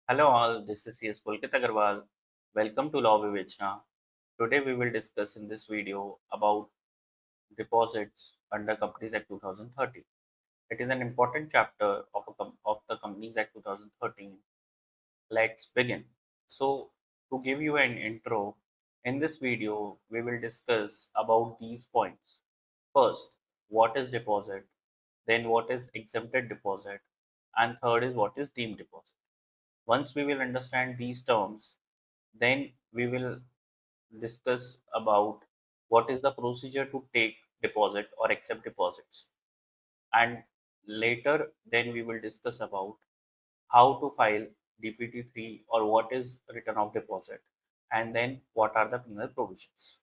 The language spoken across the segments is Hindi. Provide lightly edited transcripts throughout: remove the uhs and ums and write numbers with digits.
Hello all, this is CS Pulkit Agarwal. Welcome to Law Vivechna. Today we will discuss in this video about deposits under Companies Act 2013. It is an important chapter of the Companies Act 2013. Let's begin. So, to give you an intro, in this video we will discuss about these points. First, what is deposit? Then what is exempted deposit? And third is what is deemed deposit. Once we will understand these terms, then we will discuss about what is the procedure to take deposit or accept deposits. And later, then we will discuss about how to file DPT-3 or what is return of deposit, and then what are the penal provisions.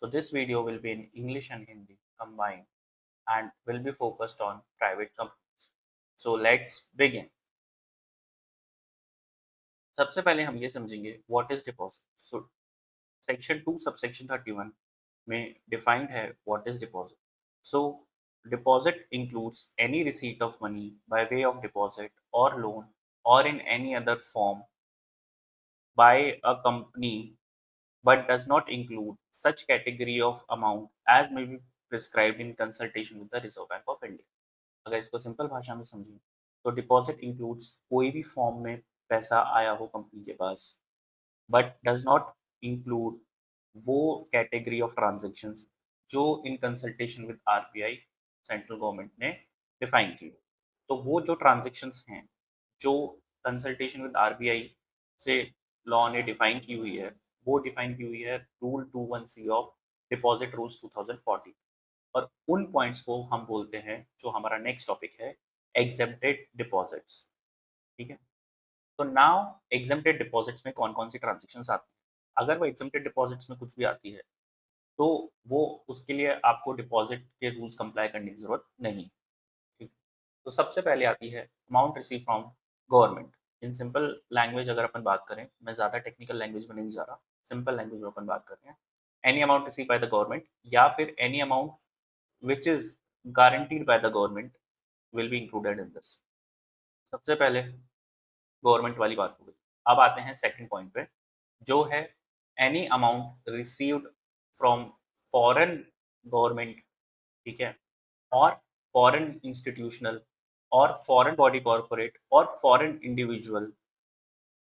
So this video will be in English and Hindi combined and will be focused on private companies. So let's begin. सबसे पहले हम ये समझेंगे what is deposit. So section 2 subsection 31 में डिफाइंड है what is deposit. So deposit includes any receipt of money by way of deposit और लोन और in any other form by a company but does not include such category of amount as may be prescribed in consultation with the Reserve Bank of India. अगर इसको सिंपल भाषा में समझें तो डिपॉजिट इंक्लूड्स कोई भी फॉर्म में पैसा आया हो कंपनी के पास बट डज नॉट इंक्लूड वो कैटेगरी ऑफ ट्रांजेक्शन्स जो in consultation with RBI central government ने डिफाइन की. तो वो जो ट्रांजेक्शन्स हैं जो कंसल्टेशन विद आरबीआई से लॉ ने डिफाइन की हुई है, वो डिफाइन की हुई है rule 21C of deposit rules 2014. और उन पॉइंट्स को हम बोलते हैं जो हमारा नेक्स्ट टॉपिक है एग्जेम्प्टेड डिपॉजिट्स. ठीक है. तो नाउ एग्जेम्प्टेड डिपॉजिट्स में कौन कौन सी ट्रांजेक्शन्स आती हैं. अगर वो एग्जेम्प्टेड डिपॉजिट्स में कुछ भी आती है तो वो उसके लिए आपको डिपॉजिट के रूल्स कंप्लाई करने की जरूरत नहीं. ठीक है. तो सबसे पहले आती है amount receive from government. In simple language अगर अपन बात करें, मैं ज़्यादा टेक्निकल लैंग्वेज में नहीं जा रहा, सिंपल लैंग्वेज में अपन बात कर रहे हैं. Any amount receive by the government या फिर any amount which is guaranteed by the government will be included in this. सबसे पहले गवर्नमेंट वाली बात हो गई. अब आते हैं सेकंड पॉइंट पे जो है any amount received from foreign government. ठीक है. और फॉरेन इंस्टीट्यूशनल और फॉरेन बॉडी कॉर्पोरेट और foreign individual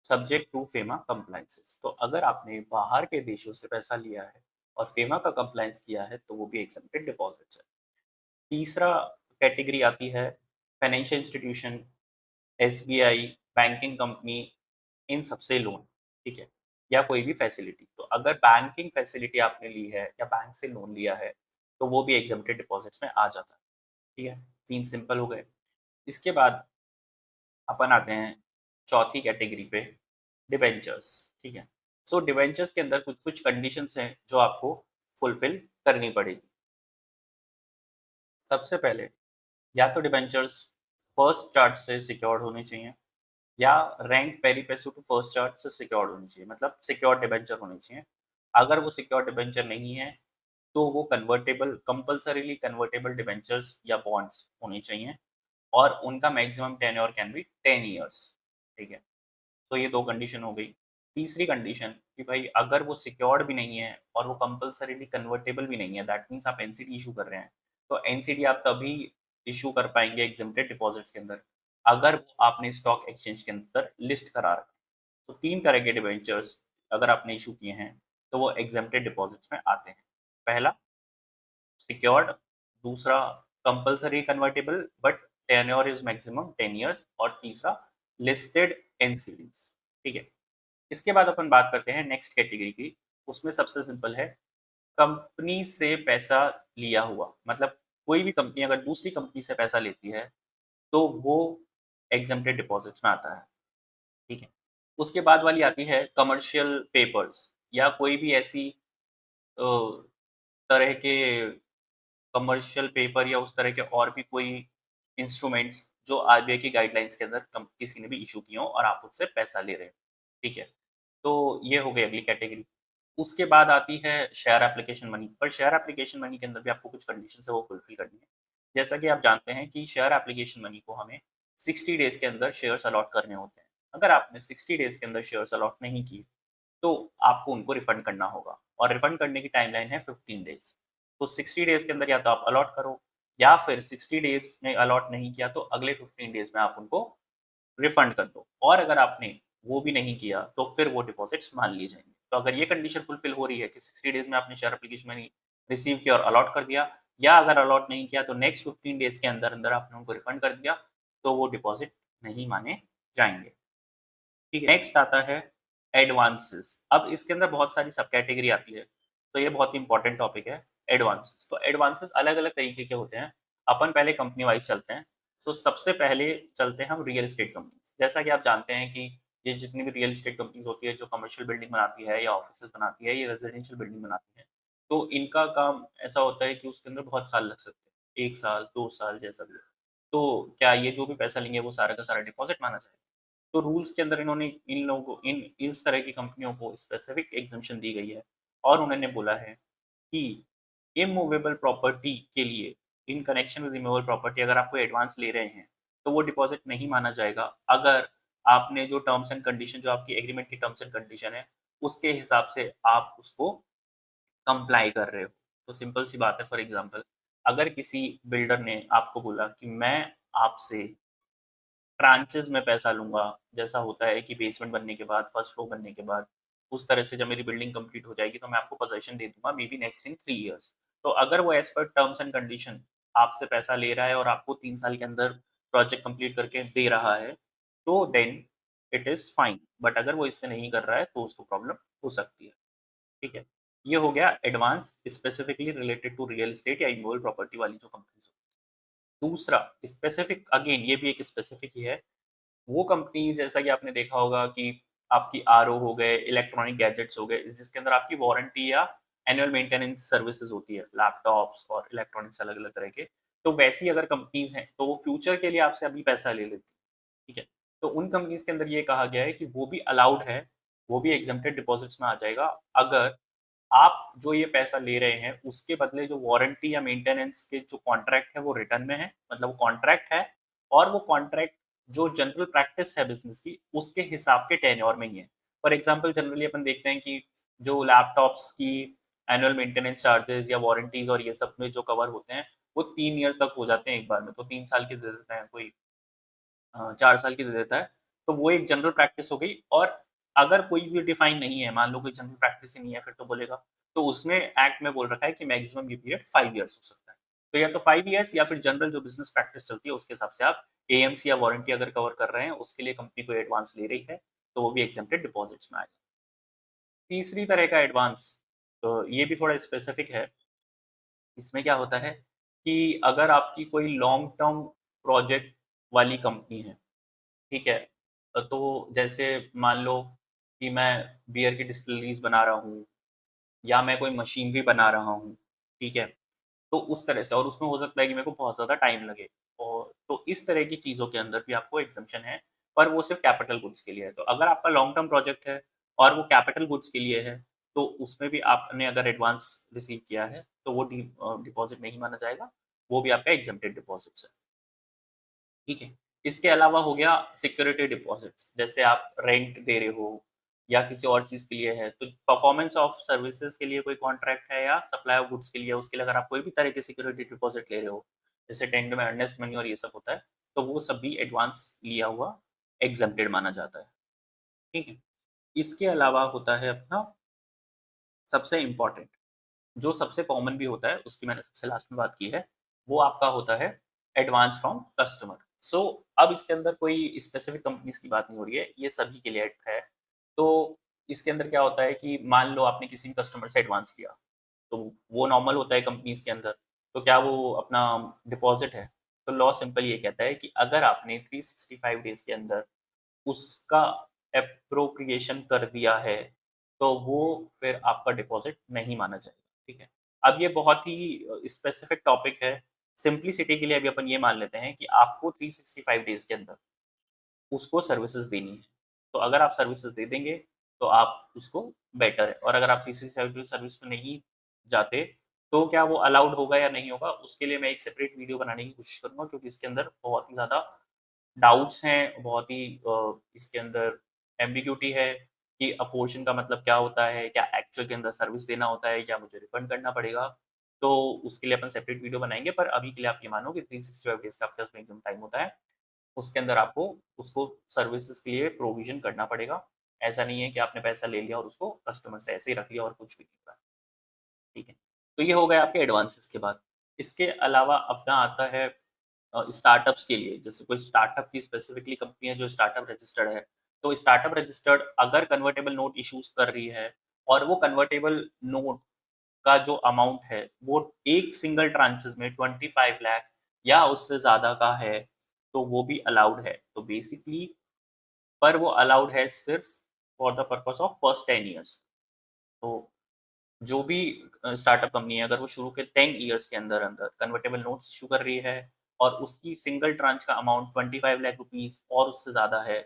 subject to FEMA compliances. तो अगर आपने बाहर के देशों से पैसा लिया है और फेमा का कंप्लाइंस किया है तो वो भी एक्सेप्टेड डिपॉजिट्स है. तीसरा कैटेगरी आती है financial institution, SBI, banking company, इन सबसे लोन. ठीक है. या कोई भी फैसिलिटी. तो अगर बैंकिंग फैसिलिटी आपने ली है या बैंक से लोन लिया है तो वो भी एग्जेम्प्टेड डिपॉजिट्स में आ जाता है. ठीक है. 3 सिंपल हो गए. इसके बाद अपन आते हैं चौथी कैटेगरी पे, डिबेंचर्स. ठीक है. सो डिबेंचर्स के अंदर कुछ कुछ कंडीशंस हैं जो आपको फुलफिल करनी पड़ेगी. सबसे पहले या तो डिबेंचर्स फर्स्ट चार्ज से सिक्योर्ड होने चाहिए या rank pari passu to first charge से सिक्योर्ड होनी चाहिए, मतलब सिक्योर्ड डिबेंचर होनी चाहिए. अगर वो सिक्योर्ड डिबेंचर नहीं है तो वो कन्वर्टेबल, कंपल्सरीली कन्वर्टेबल डिबेंचर्स या बॉन्ड्स होने चाहिए और उनका maximum tenure can be 10 years. ठीक है. तो ये दो कंडीशन हो गई. तीसरी कंडीशन कि भाई अगर वो सिक्योर्ड भी नहीं है और वो कंपल्सरीली कन्वर्टेबल भी नहीं है, दैट मीन्स आप एनसीडी इशू कर रहे हैं, तो एनसीडी आप तभी इशू कर पाएंगे एग्जेम्प्टेड डिपॉजिट्स के अंदर अगर वो आपने स्टॉक एक्सचेंज के अंदर लिस्ट करा रखा है. तो 3 तरह के डिबेंचर्स अगर आपने इशू किए हैं तो वो एग्जेम्प्टेड डिपॉजिट्स में आते हैं. पहला सिक्योर्ड, दूसरा compulsory convertible but tenure is maximum 10 years और तीसरा लिस्टेड एनसीडीज. ठीक है. इसके बाद अपन बात करते हैं नेक्स्ट कैटेगरी की. उसमें सबसे सिंपल है कंपनी से पैसा लिया हुआ, मतलब कोई भी कंपनी अगर दूसरी कंपनी से पैसा लेती है तो वो एग्जेम्प्टेड डिपॉजिट्स में आता है. ठीक है. उसके बाद वाली आती है कमर्शियल पेपर्स या कोई भी ऐसी तरह के कमर्शियल पेपर या उस तरह के और भी कोई इंस्ट्रूमेंट्स जो आरबीआई की गाइडलाइंस के अंदर किसी ने भी इशू किए हो और आप उससे पैसा ले रहे हो. ठीक है. तो ये हो गई अगली कैटेगरी. उसके बाद आती है शेयर एप्लीकेशन मनी. पर शेयर एप्लीकेशन मनी के अंदर भी आपको कुछ कंडीशन है वो फुलफिल करनी है. जैसा कि आप जानते हैं कि शेयर एप्लीकेशन मनी को हमें 60 डेज के अंदर शेयर्स अलॉट करने होते हैं. अगर आपने 60 डेज़ के अंदर शेयर्स अलॉट नहीं किए, तो आपको उनको रिफंड करना होगा और रिफंड करने की टाइमलाइन है 15 डेज़। तो 60 डेज़ के अंदर या तो आप अलॉट करो या फिर 60 डेज़ में अलॉट नहीं किया तो अगले 15 डेज़ में आप उनको रिफंड कर दो और अगर आपने वो भी नहीं किया तो फिर वो डिपॉज़िट्स मान लिए जाएँगे। तो अगर ये कंडीशन फुलफ़िल हो रही है कि 60 डेज़ में आपने शेयर एप्लीकेशन मनी रिसीव किया और अलॉट कर दिया या अगर अलॉट नहीं किया तो नेक्स्ट 15 डेज़ के अंदर-अंदर आपने उनको रिफंड कर दिया, तो वो डिपॉज़िट नहीं माने जाएँगे। ठीक है, नेक्स्ट आता है एडवांसेस। अब इसके अंदर बहुत सारी सब कैटेगरी आती है, तो ये बहुत ही इम्पोर्टेंट टॉपिक है एडवांसेस। तो एडवांसेस अलग-अलग तरीके के होते हैं। अपन पहले कंपनी वाइज़ चलते हैं। तो सबसे पहले चलते हैं हम रियल एस्टेट कंपनीज़। जैसा कि आप जानते हैं कि ये जितनी भी रियल एस्टेट कंपनीज़ होती है, जो कमर्शियल बिल्डिंग बनाती है या ऑफिसेज़ बनाती है, ये रेज़िडेंशियल बिल्डिंग बनाती है। तो इनका काम ऐसा होता है कि उसके अंदर बहुत साल लग सकते हैं, 1 साल, 2 साल जैसा भी हो। तो क्या ये जो भी पैसा लेंगे वो सारा का सारा डिपॉज़िट माना जाएगा? तो रूल्स के अंदर इन्होंने इन लोगों को इन इस तरह की कंपनियों को स्पेसिफिक एग्ज़म्पशन दी गई है और उन्होंने बोला है कि इमूवेबल प्रॉपर्टी के लिए in connection with immovable property अगर आप कोई एडवांस ले रहे हैं, तो वो डिपॉज़िट नहीं माना जाएगा अगर आपने जो टर्म्स एंड कंडीशन जो आपकी एग्रीमेंट की टर्म्स एंड कंडीशन है, उसके हिसाब से आप उसको कंप्लाई कर रहे हो। तो सिंपल सी बात है फॉर एग्ज़ाम्पल अगर किसी बिल्डर ने आपको बोला कि मैं आपसे ट्रांचेज़ में पैसा लूँगा, जैसा होता है कि बेसमेंट बनने के बाद, फर्स्ट फ्लोर बनने के बाद, उस तरह से जब मेरी बिल्डिंग कंप्लीट हो जाएगी तो मैं आपको पोज़ेशन दे दूँगा may be next in 3 years. तो अगर वो as per terms and condition आपसे पैसा ले रहा है और आपको 3 साल के अंदर प्रोजेक्ट कंप्लीट करके दे रहा है, तो then it is fine. But अगर वो इससे नहीं कर रहा है तो उसको प्रॉब्लम हो सकती है, ठीक है? ये हो गया advance specifically related to real estate या इमूवेबल प्रॉपर्टी वाली जो कंपनीज़ दूसरा स्पेसिफिक अगेन ये भी एक स्पेसिफिक ही है वो कंपनी जैसा कि आपने देखा होगा कि आपकी आरओ हो गए, इलेक्ट्रॉनिक गैजेट्स हो गए, जिसके अंदर आपकी वारंटी या एनुअल मेंटेनेंस सर्विसेज़ होती है, लैपटॉप्स और इलेक्ट्रॉनिक्स अलग-अलग तरह के। तो वैसी अगर कंपनीज़ हैं, तो वो फ्यूचर के लिए आपसे अभी पैसा ले लेती हैं, ठीक है? तो उन कंपनीज़ के अंदर ये कहा गया है कि वो भी अलाउड है, वो भी exempted डिपॉज़िट्स में आ जाएगा, अगर आप जो ये पैसा ले रहे हैं, उसके बदले जो वारंटी या मेंटेनेंस के जो कॉन्ट्रैक्ट है, वो रिटर्न में है। मतलब वो कॉन्ट्रैक्ट है और वो कॉन्ट्रैक्ट जो जनरल प्रैक्टिस है बिज़नेस की, उसके हिसाब के टेन्योर में ही है। फॉर एग्ज़ाम्पल जनरली अपन देखते हैं कि जो लैपटॉप्स की एनुअल मेंटेनेंस चार्जेज़ या वारंटीज़ और ये सब में जो कवर होते हैं, वो 3 ईयर तक हो जाते हैं एक बार में। तो 3 साल की दे देते हैं कोई 4 साल की दे देता है। तो वो एक जनरल प्रैक्टिस हो गई और अगर कोई भी डिफाइन नहीं है, मान लो कोई जनरल प्रैक्टिस ही नहीं है, फिर तो बोलेगा। तो उसमें एक्ट में बोल रखा है कि मैक्सिमम ये पीरियड 5 इयर्स हो सकता है। तो या तो 5 इयर्स या फिर जनरल जो बिज़नेस प्रैक्टिस चलती है, उसके हिसाब से आप एएमसी या वारंटी अगर कवर कर रहे हैं, उसके लिए कंपनी कोई एडवांस ले रही है, तो वो भी एक्जेम्प्टेड डिपॉज़िट्स में आएगा। तीसरी तरह का एडवांस ये भी थोड़ा स्पेसिफिक है। इसमें क्या होता है कि अगर आपकी कोई लॉन्ग टर्म प्रोजेक्ट वाली कंपनी है, ठीक है? तो जैसे मान लो कि मैं बियर की डिस्टिलरीज़ बना रहा हूँ या मैं कोई मशीनरी बना रहा हूँ, ठीक है? तो उस तरह से और उसमें हो सकता है कि मेरे को बहुत ज़्यादा टाइम लगे और तो इस तरह की चीज़ों के अंदर भी आपको एग्ज़म्पशन है, पर वो सिर्फ़ कैपिटल गुड्स के लिए है। तो अगर आपका लॉन्ग टर्म प्रोजेक्ट है और वो कैपिटल गुड्स के लिए है, तो उसमें भी आपने अगर एडवांस रिसीव किया है, तो वो डिपॉज़िट नहीं माना जाएगा, वो भी आपका एग्ज़म्प्टेड डिपॉज़िट्स है। ठीक है। इसके अलावा हो गया सिक्योरिटी डिपॉज़िट्स, जैसे आप रेंट दे रहे हो या किसी और चीज़ के लिए है, तो परफॉर्मेंस ऑफ सर्विसेज़ के लिए कोई कॉन्ट्रैक्ट है या सप्लाई ऑफ गुड्स के लिए, उसके लिए अगर आप कोई भी तरह की सिक्योरिटी डिपॉज़िट ले रहे हो, जैसे टेंडर में अर्नेस्ट मनी और ये सब होता है, तो वो सब भी एडवांस लिया हुआ एक्ज़म्प्टेड माना जाता है। ठीक है। इसके अलावा होता है अपना सबसे इम्पोर्टेंट जो सबसे कॉमन भी होता है, उसकी मैंने सबसे लास्ट में बात की है, वो आपका होता है एडवांस फ्रॉम कस्टमर। सो अब इसके अंदर कोई स्पेसिफिक कंपनीज़ की बात नहीं हो रही है, ये सभी के लिए है। तो इसके अंदर क्या होता है कि मान लो आपने किसी भी कस्टमर से एडवांस लिया, तो वो नॉर्मल होता है कंपनीज़ के अंदर, तो क्या वो अपना डिपॉज़िट है? तो लॉ सिंपल ये कहता है कि अगर आपने 365 डेज़ के अंदर उसका एप्रोप्रिएशन कर दिया है, तो वो फिर आपका डिपॉज़िट नहीं माना जाएगा, ठीक है? अब ये बहुत ही स्पेसिफ़िक टॉपिक है, सिम्प्लिसिटी के लिए अभी अपन ये मान लेते हैं कि आपको 365 डेज़ के अंदर उसको सर्विसेज़ देनी है। तो अगर आप सर्विसेज़ दे देंगे, तो आप उसको बेटर है और अगर आप 365 डेज़ सर्विस में नहीं जाते, तो क्या वो अलाउड होगा या नहीं होगा, उसके लिए मैं एक सेपरेट वीडियो बनाने की कोशिश करूँगा क्योंकि इसके अंदर बहुत ही ज़्यादा डाउट्स हैं, बहुत ही इसके अंदर एम्बिग्यूटी है कि अपोर्शन का मतलब क्या होता है, क्या एक्चुअल के अंदर सर्विस देना होता है, क्या मुझे रिफंड करना पड़ेगा। तो उसके लिए अपन सेपरेट वीडियो बनाएँगे, पर अभी के लिए आप ये मानो कि 365 डेज़ का आपके पास मैक्सिमम टाइम होता है। उसके अंदर आपको उसको सर्विसेज़ के लिए प्रोविज़न करना पड़ेगा। ऐसा नहीं है कि आपने पैसा ले लिया और उसको कस्टमर से ऐसे ही रख लिया और कुछ भी नहीं करा, ठीक है? तो ये हो गए आपके एडवांसेस के बाद। इसके अलावा अपना आता है स्टार्टअप्स के लिए, जैसे कोई स्टार्टअप की स्पेसिफिकली कंपनी है जो स्टार्टअप रजिस्टर्ड है, तो स्टार्टअप रजिस्टर्ड अगर कन्वर्टेबल नोट इश्यूज़ कर रही है और वो कन्वर्टेबल नोट का जो अमाउंट है, वो एक सिंगल ट्रांचेज़ में 25 लाख या उससे ज़्यादा का है, तो वो भी अलाउड है। तो बेसिकली पर वो अलाउड है सिर्फ़ for the purpose of first 10 years. तो जो भी स्टार्टअप कंपनी है, अगर वो शुरू के 10 इयर्स के अंदर-अंदर कन्वर्टेबल नोट्स इश्यू कर रही है और उसकी सिंगल ट्रांच का अमाउंट 25 लाख रुपीज़ और उससे ज़्यादा है,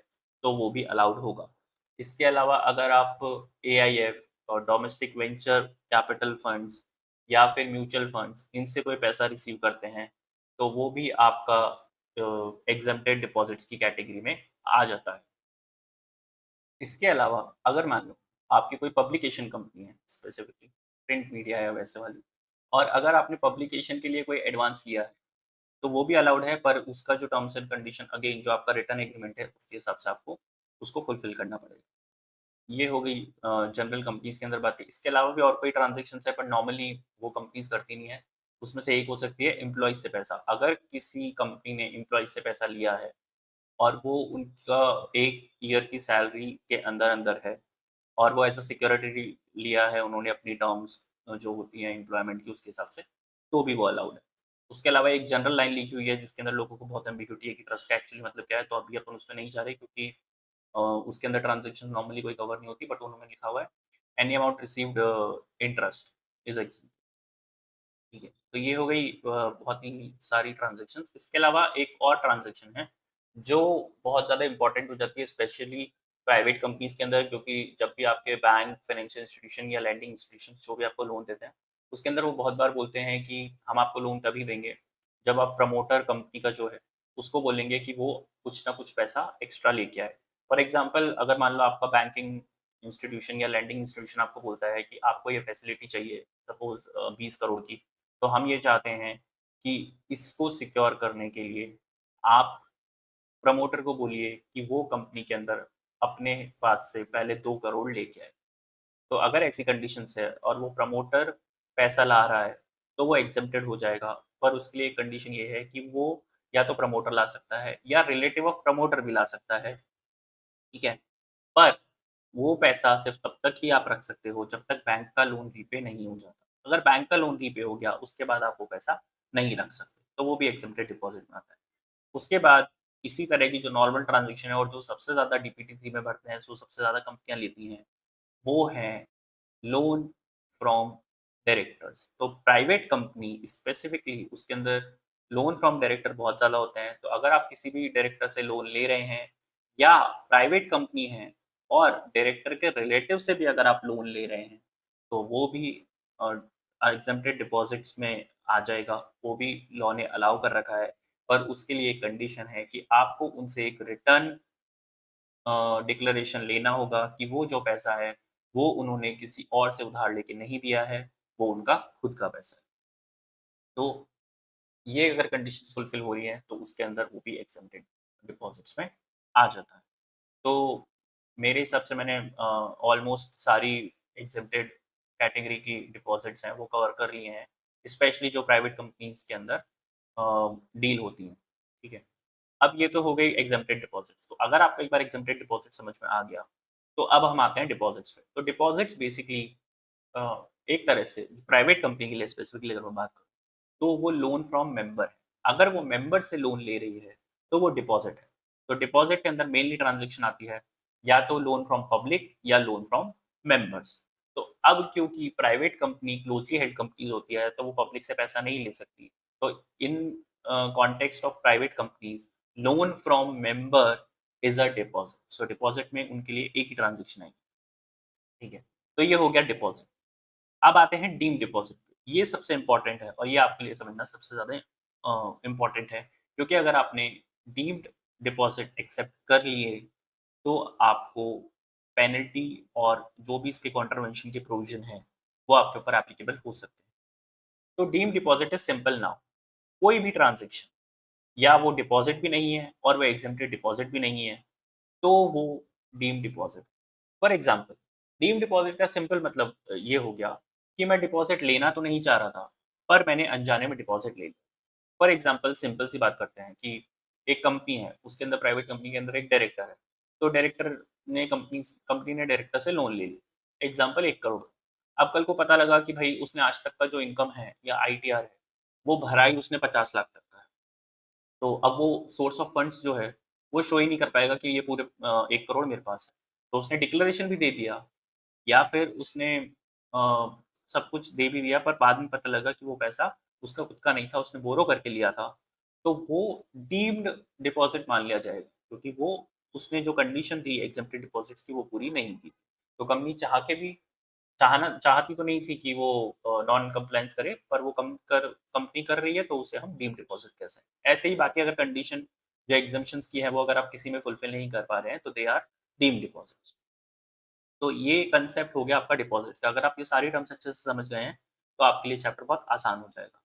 तो वो भी अलाउड होगा। इसके अलावा अगर आप एआईएफ और डोमेस्टिक वेंचर कैपिटल फंड्स या फिर म्यूचुअल फंड्स, इनसे कोई पैसा रिसीव करते हैं, तो वो भी आपका एग्ज़ेम्प्टेड डिपॉज़िट्स की कैटेगरी में आ जाता है। इसके अलावा अगर मान लो आपकी कोई पब्लिकेशन कंपनी है स्पेसिफिकली प्रिंट मीडिया है वैसे वाली, और अगर आपने पब्लिकेशन के लिए कोई एडवांस लिया है, तो वो भी अलाउड है, पर उसका जो टर्म्स एंड कंडीशन अगेन जो आपका रिटर्न एग्रीमेंट है उसके हिसाब से आपको उसको फुलफिल करना पड़ेगा। ये हो गई जनरल कंपनीज के अंदर बातें। इसके अलावा भी और कोई ट्रांजेक्शन है, पर नॉर्मली वो कंपनीज करती नहीं है। उसमें से एक हो सकती है एम्प्लॉयज से पैसा। अगर किसी कंपनी ने एम्प्लॉयज से पैसा लिया है और वो उनका 1 ईयर की सैलरी के अंदर-अंदर है और वो एज़ अ सिक्योरिटी लिया है उन्होंने अपनी टर्म्स जो होती हैं एम्प्लॉयमेंट की उसके हिसाब से, तो भी वो अलाउड है। उसके अलावा एक जनरल लाइन लिखी हुई है जिसके अंदर लोगों को बहुत एम्बिग्यूटी है कि ट्रस्ट का एक्चुअली मतलब क्या है, तो अभी अपन उसमें नहीं जा रहे क्योंकि उसके अंदर ट्रांज़ैक्शन नॉर्मली कोई कवर नहीं होती, बट उन्होंने लिखा हुआ है any amount received interest is accepted. ठीक है, तो ये हो गई बहुत ही सारी ट्रांज़ैक्शंस। इसके अलावा एक और ट्रांज़ैक्शन है, जो बहुत ज़्यादा इम्पोर्टेंट हो जाती है स्पेशली प्राइवेट कंपनीज़ के अंदर, क्योंकि जब भी आपके बैंक, फाइनेंशियल इंस्टीट्यूशन या लैंडिंग इंस्टीट्यूशंस जो भी आपको लोन देते हैं, उसके अंदर वो बहुत बार बोलते हैं कि हम आपको लोन तभी देंगे, जब आप प्रमोटर कंपनी का जो है, उसको बोलेंगे कि वो कुछ ना कुछ पैसा एक्स्ट्रा लेके आए। फॉर एग्ज़ाम्पल अगर मान लो आपका बैंकिंग इंस्टीट्यूशन या लैंडिंग इंस्टीट्यूशन आपको बोलता है कि आपको ये फैसिलिटी चाहिए, सपोज़ 20 करोड़ की, तो हम ये चाहते हैं कि इसको सिक्योर करने के लिए आप प्रमोटर को बोलिए कि वो कंपनी के अंदर अपने पास से पहले 2 करोड़ लेके आए। तो अगर ऐसी कंडीशंस है और वो प्रमोटर पैसा ला रहा है, तो वो एग्ज़ेम्प्टेड हो जाएगा। पर उसके लिए कंडीशन ये है कि वो या तो प्रमोटर ला सकता है या रिलेटिव ऑफ प्रमोटर भी ला सकता है, ठीक है? पर वो पैसा सिर्फ़ तब तक ही आप रख सकते हो जब तक बैंक का लोन रीपे नहीं हो जाता। अगर बैंक का लोन रीपे हो गया, उसके बाद आप वो पैसा नहीं रख सकते, तो वो भी एक्ज़ेम्प्टेड डिपॉज़िट में आता है। उसके बाद इसी तरह की जो नॉर्मल ट्रांज़ैक्शन है और जो सबसे ज़्यादा डीपीटी-3 में भरते हैं, जो सबसे ज़्यादा कंपनियाँ लेती हैं, वो हैं लोन फ्रॉम डायरेक्टर्स। तो प्राइवेट कंपनी स्पेसिफिकली उसके अंदर लोन फ्रॉम डायरेक्टर बहुत ज़्यादा होते हैं। तो अगर आप किसी भी डायरेक्टर से लोन ले रहे हैं या प्राइवेट कंपनी है और डायरेक्टर के रिलेटिव से भी अगर आप लोन ले रहे हैं, तो वो भी एग्जम्प्टेड डिपॉजिट्स में आ जाएगा। वो भी लॉ ने अलाउ कर रखा है। पर उसके लिए एक कंडीशन है कि आपको उनसे एक रिटर्न डिक्लेरेशन लेना होगा कि वो जो पैसा है, वो उन्होंने किसी और से उधार लेके नहीं दिया है, वो उनका खुद का पैसा है। तो ये अगर कंडीशंस फुलफिल हो रही हैं, तो उसके अंदर वो भी एक्सेप्टेड डिपॉज़िट्स में आ जाता है। तो मेरे हिसाब से मैंने ऑलमोस्ट सारी एग्जेम्प्टेड कैटेगरी की डिपॉज़िट्स हैं, वो कवर कर लिए हैं, स्पेशली जो प्राइवेट कंपनीज़ के अंदर डील होती हैं, ठीक है? अब ये तो हो गई एग्जेम्प्टेड डिपॉज़िट्स। तो अगर आपको एक बार एग्जेम्प्टेड डिपॉज़िट समझ में आ गया, तो अब हम आते हैं डिपॉज़िट्स पे। तो डिपॉज़िट्स बेसिकली एक तरह से प्राइवेट कंपनी के लिए स्पेसिफिकली अगर मैं बात करूँ, तो वो लोन फ्रॉम मेंबर है। अगर वो मेंबर से लोन ले रही है, तो वो डिपॉज़िट है। तो डिपॉज़िट के अंदर मेनली ट्रांज़ैक्शन आती है, या तो लोन फ्रॉम पब्लिक या लोन फ्रॉम मेंबर्स। तो अब क्योंकि private company closely held companies होती है, तो वो पब्लिक से पैसा नहीं ले सकती। तो in context of private companies, loan from member is a deposit. So deposit में उनके लिए एक ही ट्रांज़ैक्शन आएगी, ठीक है? तो ये हो गया डिपॉज़िट। अब आते हैं डीम्ड डिपॉज़िट पे। ये सबसे इम्पोर्टेंट है और ये आपके लिए समझना सबसे ज़्यादा इम्पोर्टेंट है, क्योंकि अगर आपने डीम्ड डिपॉजिट एक्सेप्ट कर लिए तो आपको पेनल्टी और जो भी इसके कॉन्ट्रवेंशन के प्रोविजन है वो आपके ऊपर एप्लीकेबल हो सकते हैं। तो deem deposit is simple now, कोई भी ट्रांजेक्शन या वो डिपॉजिट भी नहीं है और वो एग्जेम्प्टेड डिपॉजिट भी नहीं है तो वो deem deposit. For example deem deposit का सिंपल मतलब ये हो गया कि मैं डिपॉजिट लेना तो नहीं चाह रहा था पर मैंने अनजाने में डिपॉजिट ले लिया। फॉर एग्जाम्पल सिंपल सी बात करते हैं कि एक कंपनी है, उसके अंदर प्राइवेट कंपनी के अंदर एक डायरेक्टर है, तो डायरेक्टर ने कंपनी ने डायरेक्टर से लोन ले लिया, एग्जाम्पल 1 करोड़। अब कल को पता लगा कि भाई उसने आज तक का जो इनकम है या आईटीआर है वो भरा ही उसने 50 लाख तक का है। तो अब वो सोर्स ऑफ फंड्स जो है वो शो ही नहीं कर पाएगा कि ये पूरे 1 करोड़ मेरे पास है। तो उसने डिक्लेरेशन भी दे दिया या फिर उसने सब कुछ दे भी दिया पर बाद में पता लगा कि वो पैसा उसका खुद का नहीं था, उसने बोरो करके लिया था, तो वो डीम्ड डिपॉज़िट मान लिया जाएगा क्योंकि वो उसने जो कंडीशन थी एग्ज़ेम्प्टेड डिपॉज़िट्स की वो पूरी नहीं की। तो कंपनी चाह के भी चाहना चाहती तो नहीं थी कि वो नॉन कंप्लायंस करे, पर वो कंपनी कर रही है तो उसे हम डीम्ड डिपॉज़िट कह सकते हैं। ऐसे ही बाकी अगर कंडीशन जो एग्ज़म्पशंस की है वो अगर आप किसी में फुलफ़िल नहीं कर पा रहे हैं तो दे आर डीम्ड डिपॉज़िट्स। तो ये कंसेप्ट हो गया आपका डिपॉजिट का। अगर आप ये सारी टर्म्स अच्छे से समझ गए हैं, तो आपके लिए चैप्टर बहुत आसान हो जाएगा।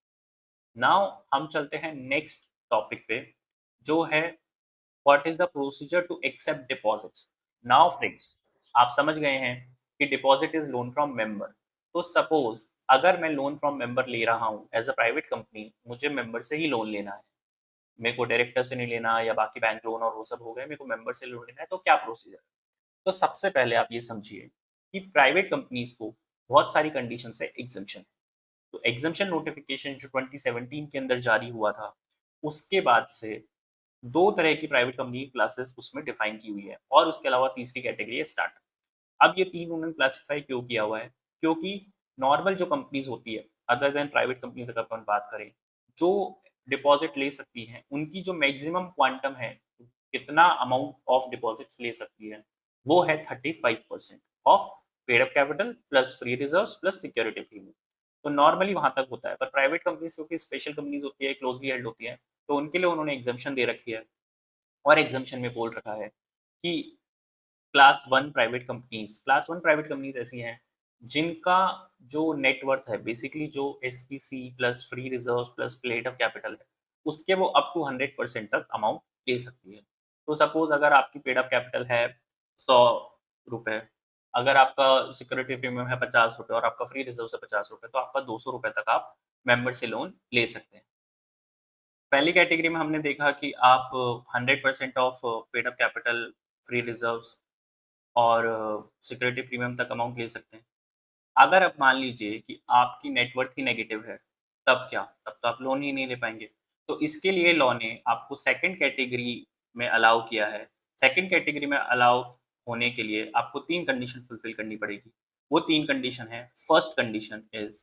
नाउ हम चलते हैं नेक्स्ट टॉपिक पे, जो है what is the procedure to accept deposits. Now friends, आप समझ गए हैं कि deposit is loan from member. तो सपोज़ अगर मैं लोन फ्रॉम मेंबर ले रहा हूँ एज़ अ प्राइवेट कंपनी, मुझे मेंबर से ही लोन लेना है। मेरे को डायरेक्टर से नहीं लेना या बाकी बैंक लोन और वो सब हो गए, मेरे को मेंबर से लोन लेना है, तो क्या प्रोसीजर है? तो सबसे पहले आप ये समझिए कि प्राइवेट कंपनीज को बहुत सारी कंडीशन से एग्जम्पशन है। तो एग्जम्पशन नोटिफिकेशन जो 2017 के अंदर जारी हुआ था, उसके बाद से दो तरह की प्राइवेट कंपनी क्लासेस उसमें डिफाइन की हुई है और उसके अलावा तीसरी कैटेगरी है स्टार्टअप। अब ये तीन उन्होंने क्लासिफाई क्यों किया हुआ है? क्योंकि नॉर्मल जो कंपनीज होती है, अदर देन प्राइवेट कंपनीज अगर अपन बात करें, जो डिपॉजिट ले सकती हैं, उनकी जो मैक्सिमम क्वांटम है, कितना अमाउंट ऑफ डिपॉजिट्स ले सकती है, वो है 35% of paid up capital plus free reserves plus security premium. तो नॉर्मली वहां तक होता है, पर प्राइवेट कंपनीज क्योंकि स्पेशल कंपनीज होती है, क्लोजली हेल्ड होती है, तो उनके लिए उन्होंने एग्जामेशन दे रखी है और एग्जामेशन में बोल रखा है कि क्लास वन प्राइवेट कंपनीज ऐसी हैं जिनका जो नेटवर्थ है, बेसिकली जो SPC plus free reserve plus plate of capital है, उसके वो अप टू 100% तक अमाउंट दे सकती है। तो सपोज अगर आपकी पेड अप कैपिटल है 100 रुपए, अगर आपका सिक्योरिटी प्रीमियम है 50 रुपए और आपका फ्री रिजर्व से 50 रुपए, तो आपका 200 रुपए तक आप मेंबर से लोन ले सकते हैं। पहली कैटेगरी में हमने देखा कि आप 100% of paid up capital, free reserves और सिक्योरिटी प्रीमियम तक अमाउंट ले सकते हैं। अगर आप मान लीजिए कि आपकी नेटवर्थ ही नेगेटिव है, तब क्या? तब तो आप लोन ही नहीं ले पाएँगे। तो इसके लिए लॉ ने आपको सेकंड कैटेगरी में अलाउ किया है। सेकंड कैटेगरी में अलाउ होने के लिए आपको 3 कंडीशन फुलफिल करनी पड़ेगी। वो 3 कंडीशन है। फर्स्ट कंडीशन इज़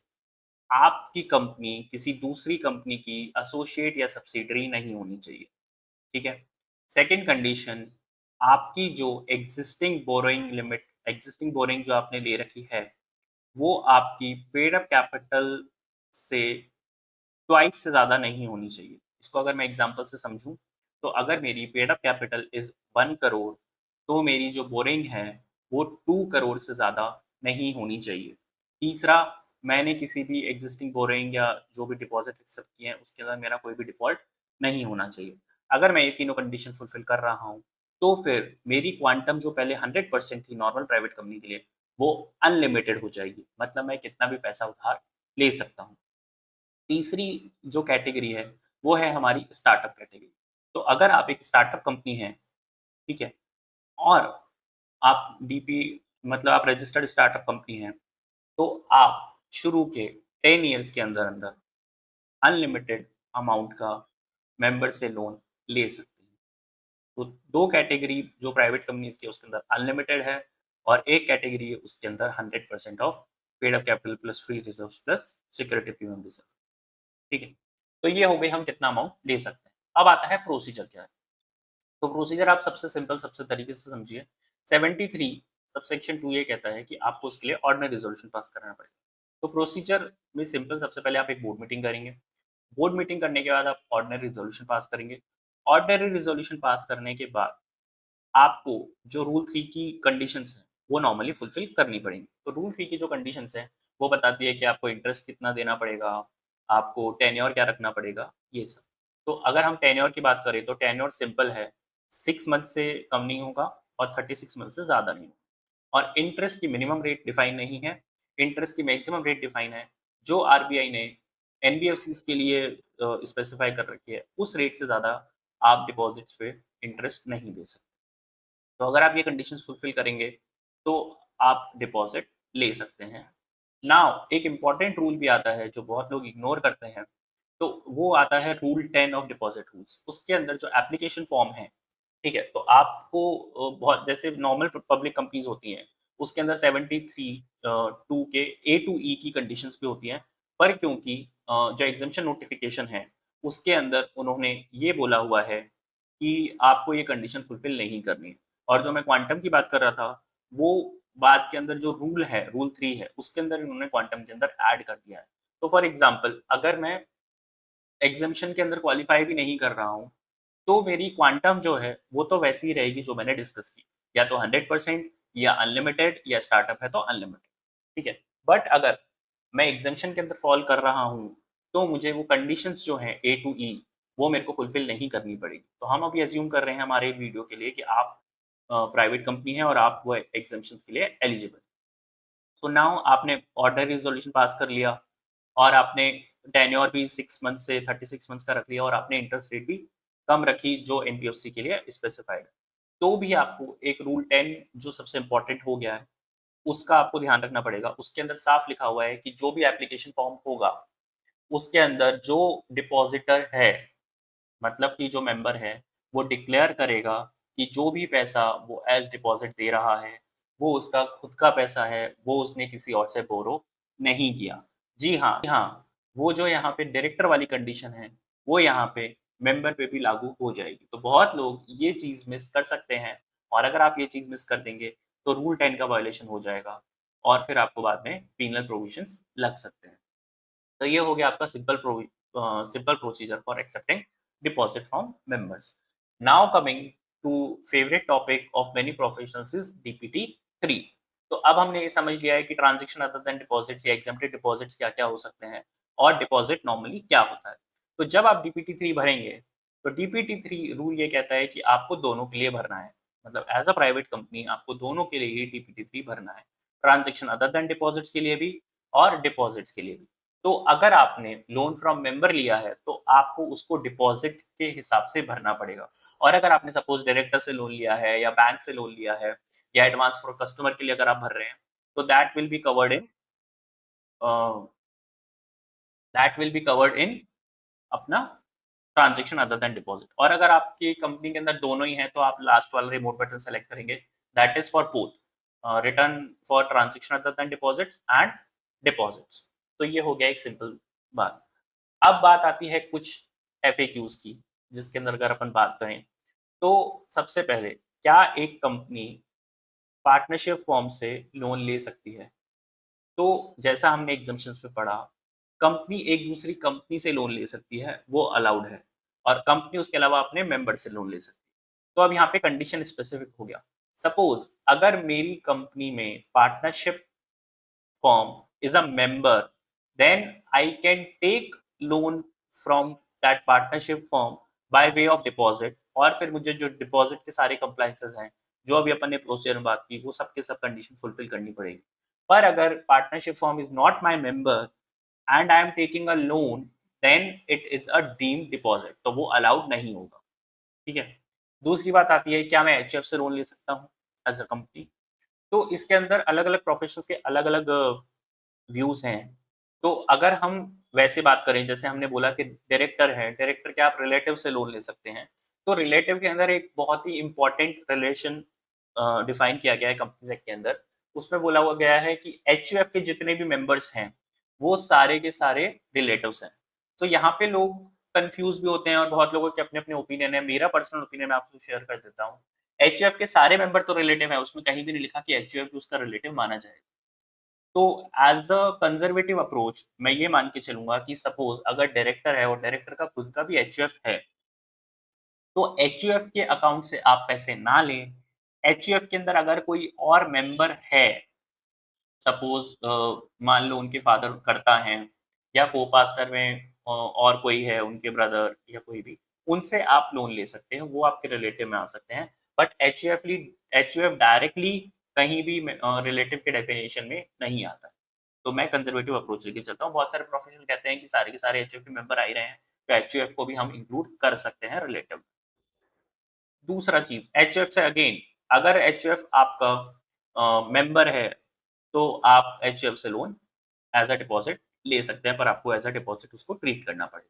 आपकी कंपनी किसी दूसरी कंपनी की एसोसिएट या सब्सिडियरी नहीं होनी चाहिए। ठीक है? सेकंड कंडीशन, आपकी जो एक्जिस्टिंग बोरोइंग जो आपने ले रखी है, वो आपकी पेड अप कैपिटल से ट्वाइस से ज़्यादा नहीं होनी चाहिए। इसको अगर मैं एग्ज़ाम्पल से समझूँ, तो अगर मेरी paid up capital is 1 crore, तो मेरी जो बोरिंग है, वो 2 करोड़ से ज़्यादा नहीं होनी चाहिए। तीसरा, मैंने किसी भी एक्जिस्टिंग बोरिंग या जो भी डिपॉज़िट एक्सेप्ट किए हैं, उसके अंदर मेरा कोई भी डिफ़ॉल्ट नहीं होना चाहिए। अगर मैं ये तीनों कंडीशन फुलफ़िल कर रहा हूँ, तो फिर मेरी क्वांटम जो पहले 100% थी नॉर्मल प्राइवेट कंपनी के लिए, वो अनलिमिटेड हो जाएगी। मतलब मैं कितना भी पैसा उधार ले सकता हूँ। तीसरी जो कैटेगरी है, वो है हमारी स्टार्टअप कैटेगरी। तो अगर आप एक स्टार्टअप कंपनी हैं, ठीक है? और आप डीपी मतलब आप रजिस्टर्ड स्टार्टअप कंपनी हैं, तो आप शुरू के 10 इयर्स के अंदर-अंदर अनलिमिटेड अमाउंट का मेंबर से लोन ले सकते हैं। तो 2 कैटेगरी जो प्राइवेट कंपनीज़ की है उसके अंदर अनलिमिटेड है और एक कैटेगरी है उसके अंदर 100% of paid up capital plus free reserves plus security premium reserve. ठीक है? तो ये हो गई हम कितना अमाउंट ले सकते हैं। अब आता है प्रोसीजर क्या है? तो प्रोसीजर आप सबसे सिंपल सबसे तरीके से समझिए। 73 सबसेक्शन 2 ये कहता है कि आपको उसके लिए ऑर्डिनरी रिज़ॉल्यूशन पास कराना पड़ेगा। तो प्रोसीजर में सिंपल सबसे पहले आप एक बोर्ड मीटिंग करेंगे। बोर्ड मीटिंग करने के बाद आप ऑर्डिनरी रिज़ॉल्यूशन पास करेंगे। ऑर्डिनरी रिजोल्यूशन पास करने के बाद आपको जो रूल 3 की कंडीशंस हैं, वो नॉर्मली फुलफिल करनी पड़ेंगी। तो रूल 3 की जो कंडीशंस हैं, वो बताती है कि आपको इंटरेस्ट कितना देना पड़ेगा, आपको टेन्योर क्या रखना पड़ेगा, ये सब। तो अगर हम टेन्योर की बात करें तो टेन्योर सिंपल है, 6 मंथ से कम नहीं होगा और 36 मंथ से ज़्यादा नहीं होगा। और इंटरेस्ट की मिनिमम रेट डिफाइन नहीं है, इंटरेस्ट की मैक्सिमम रेट डिफाइन है, जो आरबीआई ने एनबीएफसीज़ के लिए स्पेसिफाई कर रखी है, उस रेट से ज़्यादा आप डिपॉज़िट्स पे इंटरेस्ट नहीं दे सकते। तो अगर आप ये कंडीशंस फुलफिल करेंगे, तो आप डिपॉज़िट ले सकते हैं। नाउ एक इम्पोर्टेंट रूल भी आता है, जो बहुत लोग इग्नोर करते हैं, तो वो आता है रूल 10 ऑफ डिपॉज़िट रूल्स। उसके अंदर जो एप्लीकेशन फॉर्म है, ठीक है? तो आपको बहुत जैसे नॉर्मल पब्लिक कंपनीज़ होती हैं, उसके अंदर 73 2 के ए टू ई की कंडीशंस भी होती हैं। पर क्योंकि जो एग्ज़म्पशन नोटिफ़िकेशन है, उसके अंदर उन्होंने ये बोला हुआ है कि आपको ये कंडीशन फुलफिल नहीं करनी है। और जो मैं क्वांटम की बात कर रहा था, वो बात के अंदर जो रूल है, रूल 3 है, उसके अंदर इन्होंने क्वांटम के अंदर ऐड कर दिया है। तो फॉर एग्ज़ाम्पल अगर मैं एग्ज़म्पशन के अंदर क्वालीफाई भी नहीं कर रहा हूँ, तो मेरी क्वांटम जो है, वो तो वैसी ही रहेगी जो मैंने डिस्कस की। या तो 100% या अनलिमिटेड या स्टार्टअप है तो अनलिमिटेड, ठीक है? बट अगर मैं एग्ज़म्पशन के अंदर फ़ॉल कर रहा हूँ, तो मुझे वो कंडीशंस जो हैं ए टू ई, वो मेरे को फुलफ़िल नहीं करनी पड़ेगी। तो हम अभी अज़्यूम कर रहे हैं हमारे वीडियो के लिए कि आप प्राइवेट कंपनी है और आप वो एग्ज़म्पशंस के लिए एलिजिबल। सो नाउ आपने ऑर्डर रिज़ॉल्यूशन पास कर लिया और आपने टेन्योर भी 6 मंथ से 36 मंथ्स का रख लिया और आपने इंटरेस्ट रेट भी कम रखी जो एनबीएफसी के लिए स्पेसिफाइड है। तो भी आपको एक रूल 10 जो सबसे इम्पोर्टेंट हो गया है, उसका आपको ध्यान रखना पड़ेगा। उसके अंदर साफ लिखा हुआ है कि जो भी एप्लीकेशन फॉर्म होगा, उसके अंदर जो डिपॉज़िटर है, मतलब कि जो मेंबर है, वो डिक्लेयर करेगा कि जो भी पैसा वो एज़ डिपॉज़िट दे रहा है, वो उसका खुद का पैसा है, वो उसने किसी और से बोरो नहीं किया। जी हाँ, वो जो यहाँ पे डायरेक्टर वाली कंडीशन है, वो यहाँ पे मेंबर पे भी लागू हो जाएगी। तो बहुत लोग ये चीज़ मिस कर सकते हैं और अगर आप ये चीज़ मिस कर देंगे, तो रूल 10 का वायलेशन हो जाएगा और फिर आपको बाद में पेनल प्रोविज़न्स लग सकते हैं। तो ये हो गया आपका simple procedure for accepting deposit from members. Now coming to favourite topic of many professionals is DPT 3। तो अब हमने ये समझ लिया है कि ट्रांजैक्शन अदर देन डिपॉजिट्स या एग्जेम्प्टेड डिपॉजिट्स क्या-क्या हो सकते हैं और डिपॉजिट नॉर्मली क्या होता है। तो जब आप डीपीटी 3 भरेंगे, तो डीपीटी 3 रूल ये कहता है कि आपको दोनों के लिए भरना है। मतलब एज़ अ प्राइवेट कंपनी आपको दोनों के लिए ही डीपीटी 3 भरना है। ट्रांजैक्शन अदर देन डिपॉजिट्स के लिए भी और डिपॉजिट्स के लिए भी। तो अगर आपने लोन फ्रॉम मेंबर लिया है, तो आपको उसको डिपॉज़िट के हिसाब से भरना पड़ेगा। और अगर आपने सपोज़ डायरेक्टर से लोन लिया है या बैंक से लोन लिया है या एडवांस फॉर कस्टमर के लिए अगर आप भर रहे हैं, तो uh, that will be covered in अपना ट्रांज़ैक्शन अदर देन डिपॉज़िट। और अगर आपकी कंपनी के अंदर दोनों ही हैं, तो आप लास्ट वाला रिमोट बटन सेलेक्ट करेंगे, that is for both return for transaction other than deposits and deposits. तो ये हो गया एक सिंपल बात। अब बात आती है कुछ एफएक्यूज़ की, जिसके अंदर अगर अपन बात करें, तो सबसे पहले क्या एक कंपनी पार्टनरशिप फॉर्म से लोन ले सकती है? तो जैसा हमने एग्ज़म्पशंस में पढ़ा, कंपनी एक दूसरी कंपनी से लोन ले सकती है, वो अलाउड है और कंपनी उसके अलावा अपने मेंबर से लोन ले सकती है। तो अब यहाँ पे कंडीशन स्पेसिफिक हो गया। सपोज़ अगर मेरी कंपनी में partnership firm is a member, then I can take loan from that partnership firm by way of deposit और फिर मुझे जो डिपॉजिट के सारे कंप्लायंसेस हैं, जो अभी अपन ने प्रोसीजर में बात की, वो सब के सब कंडीशन फुलफिल करनी पड़ेगी। पर अगर partnership firm is not my member and I am taking a loan, then it is a deemed deposit, तो वो अलाउड नहीं होगा। ठीक है। दूसरी बात आती है, क्या मैं एचएफ से लोन ले सकता हूँ एज अ कंपनी? तो इसके अंदर अलग अलग प्रोफेशंस के अलग अलग व्यूज़ हैं। तो अगर हम वैसे बात करें, जैसे हमने बोला कि डायरेक्टर है, डायरेक्टर क्या आप रिलेटिव से लोन ले सकते हैं। तो रिलेटिव के अंदर एक बहुत ही इम्पोर्टेंट रिलेशन डिफाइन किया गया है कंपनीज़ एक्ट के अंदर। उसमें बोला हुआ गया है कि एचयूएफ के जितने भी मेंबर्स हैं, वो सारे के सारे रिलेटिव्स हैं। तो यहाँ पे लोग कन्फ्यूज़ भी होते हैं और बहुत लोगों के अपने-अपने ओपिनियन है। मेरा पर्सनल ओपिनियन मैं आपको शेयर कर देता हूँ। एचयूएफ के सारे मेंबर तो रिलेटिव हैं, उसमें कहीं भी नहीं लिखा कि एचयूएफ भी उसका रिलेटिव माना जाएगा। तो एज़ अ कंज़र्वेटिव अप्रोच मैं ये मान के चलूँगा कि सपोज़ अगर डायरेक्टर है और डायरेक्टर का खुद का भी एचयूएफ है, तो एचयूएफ के अकाउंट से आप पैसे ना लें। एचयूएफ के अंदर अगर कोई और मेंबर है, सपोज मान लो उनके फादर करता है या को-पास्टर में और कोई है उनके ब्रदर या कोई भी, उनसे आप लोन ले सकते हैं, वो आपके रिलेटिव में आ सकते हैं। बट एचयूएफ डायरेक्टली कहीं भी रिलेटिव के डेफिनेशन में नहीं आता है। तो मैं कंजर्वेटिव अप्रोच लेके चलता हूँ। बहुत सारे प्रोफेशनल कहते हैं कि सारे के सारे एचयूएफ के मेंबर आ ही रहे हैं, तो एचयूएफ को भी हम इंक्लूड कर सकते हैं रिलेटिव। दूसरा चीज़ एचयूएफ से अगेन, अगर एचयूएफ आपका मेंबर है, तो आप एचयूएफ से लोन एज़ अ डिपॉज़िट ले सकते हैं, पर आपको एज़ अ डिपॉज़िट उसको ट्रीट करना पड़ेगा।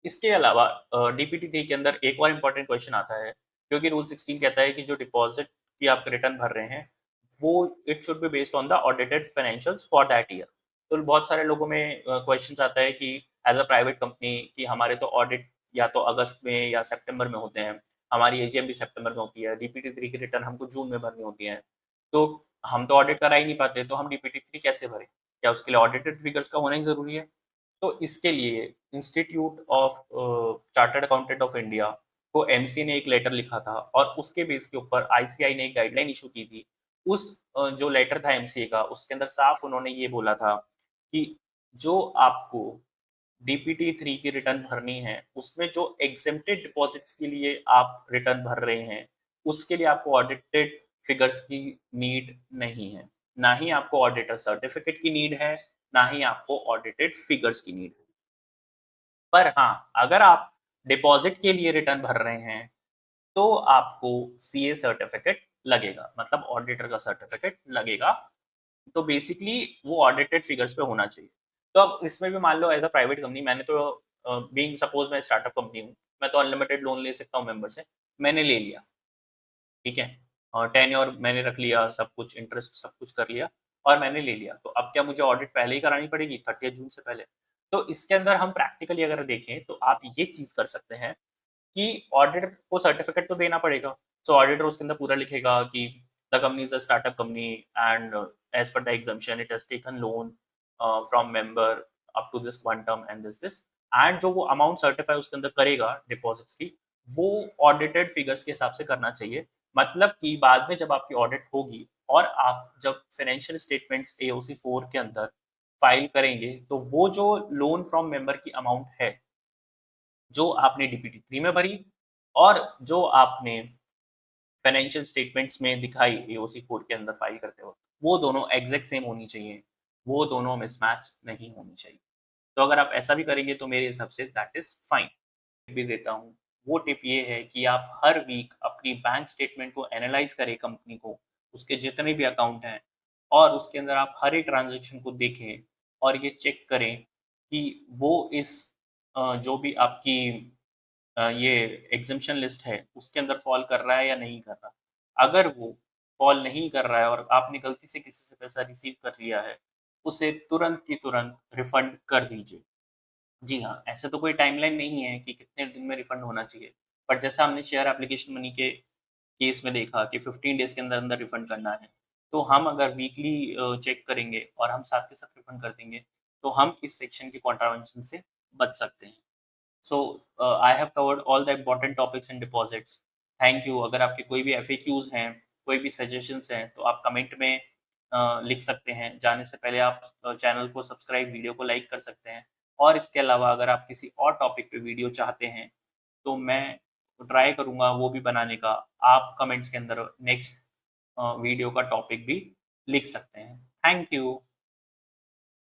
इसके अलावा डीपीटी 3 के अंदर एक और इम्पोर्टेंट क्वेश्चन आता है, क्योंकि रूल 16 कहता है कि जो डिपॉज़िट की आप रिटर्न भर रहे हैं, वो it should be based on the audited financials for that year. तो बहुत सारे लोगों में क्वेश्चन्स आता है कि एज़ अ प्राइवेट कंपनी कि हमारे तो ऑडिट या तो अगस्त में या सितंबर में होते हैं, हमारी एजीएम भी सितंबर में होती है, डीपीटी 3 की रिटर्न हमको जून में भरनी होती है। तो हम तो ऑडिट करा ही नहीं पाते, तो हम डीपीटी 3 कैसे भरें? क्या उसके लिए ऑडिटेड फिगर्स का होना ही ज़रूरी है? तो इसके लिए institute of chartered accountant of India को एमसी ने एक लेटर लिखा था और उसके बेस के ऊपर आईसीआई ने एक गाइडलाइन इशू की थी। उस जो लेटर था एमसीए का, उसके अंदर साफ उन्होंने ये बोला था कि जो आपको डीपीटी 3 की रिटर्न भरनी है, उसमें जो एग्जेम्प्टेड डिपॉजिट्स के लिए आप रिटर्न भर रहे हैं, उसके लिए आपको ऑडिटेड फिगर्स की नीड नहीं है। ना ही आपको ऑडिटर सर्टिफिकेट की नीड है, ना ही आपको ऑडिटेड फिगर्स की नीड है। पर हाँ, अगर आप डिपॉज़िट के लिए रिटर्न भर रहे हैं, तो आपको सीए सर्टिफ़िकेट लगेगा, मतलब ऑडिटर का सर्टिफ़िकेट लगेगा। तो बेसिकली वो ऑडिटेड फिगर्स पे होना चाहिए। तो अब इसमें भी मान लो एज़ अ प्राइवेट कंपनी मैंने तो बीइंग सपोज़ मैं स्टार्टअप कंपनी हूँ, मैं तो अनलिमिटेड लोन ले सकता हूँ मेंबर से, मैंने ले लिया। ठीक है? और टेन्योर मैंने रख लिया, सब कुछ इंटरेस्ट सब कुछ कर लिया और मैंने ले लिया। तो अब क्या मुझे ऑडिट पहले ही करानी पड़ेगी 30 जून से पहले? तो इसके अंदर हम प्रैक्टिकली अगर देखें तो आप ये चीज़ कर सकते हैं कि ऑडिटर को सर्टिफिकेट तो देना पड़ेगा। सो ऑडिटर उसके अंदर पूरा लिखेगा कि the company is a startup company and as per the exemption it has taken loan from member up to this quantum and this and जो वो अमाउंट सर्टिफाई उसके अंदर करेगा डिपॉज़िट्स की, वो ऑडिटेड फिगर्स के हिसाब से करना चाहिए। मतलब कि बाद में जब आपकी ऑडिट होगी और आप जब फाइनेंशियल स्टेटमेंट्स एओसी 4 के अंदर फाइल करेंगे, तो वो जो लोन फ्रॉम मेंबर की अमाउंट है, जो आपने डीपीटी 3 में भरी और जो आपने फाइनेंशियल स्टेटमेंट्स में दिखाई एओसी 4 के अंदर फाइल करते वक़्त, वो दोनों एग्ज़ैक्ट सेम होनी चाहिए, वो दोनों मिसमैच नहीं होनी चाहिए। तो अगर आप ऐसा भी करेंगे तो मेरे हिसाब से दैट इज़ फाइन। भी देता हूँ, वो टिप ये है कि आप हर वीक अपनी बैंक स्टेटमेंट को एनालाइज़ करें कंपनी को, उसके जितने भी अकाउंट हैं और उसके अंदर आप हर एक ट्रांज़ैक्शन को देखें और ये चेक करें कि वो इस जो भी आपकी ये एग्ज़म्पशन लिस्ट है, उसके अंदर फ़ॉल कर रहा है या नहीं कर रहा। अगर वो फ़ॉल नहीं कर रहा है और आपने गलती से किसी से पैसा रिसीव कर लिया है, उसे तुरंत की तुरंत रिफ़ंड कर दीजिए। जी हाँ, ऐसे तो कोई टाइमलाइन नहीं है कि कितने दिन में रिफंड होना चाहिए। बट जैसा हमने शेयर एप्लीकेशन मनी के केस में देखा कि 15 डेज़ के अंदर-अंदर रिफंड करना है। तो हम अगर वीकली चेक करेंगे और हम साथ के साथ रिफंड कर देंगे, तो हम इस सेक्शन के कॉन्ट्रावेंशन से बच सकते हैं। So I have covered all the important topics in deposits. Thank you. अगर आपके कोई भी एफएक्यूज़ हैं, कोई भी सजेशंस हैं, तो आप कमेंट में लिख सकते हैं। जाने से पहले आप चैनल को सब्सक्राइब, वीडियो को लाइक कर सकते हैं। और इसके अलावा अगर आप किसी और टॉपिक पे वीडियो चाहते हैं, तो मैं ट्राई करूँगा वो भी बनाने का। आप कमेंट्स के अंदर नेक्स्ट वीडियो का टॉपिक भी लिख सकते हैं। Thank you.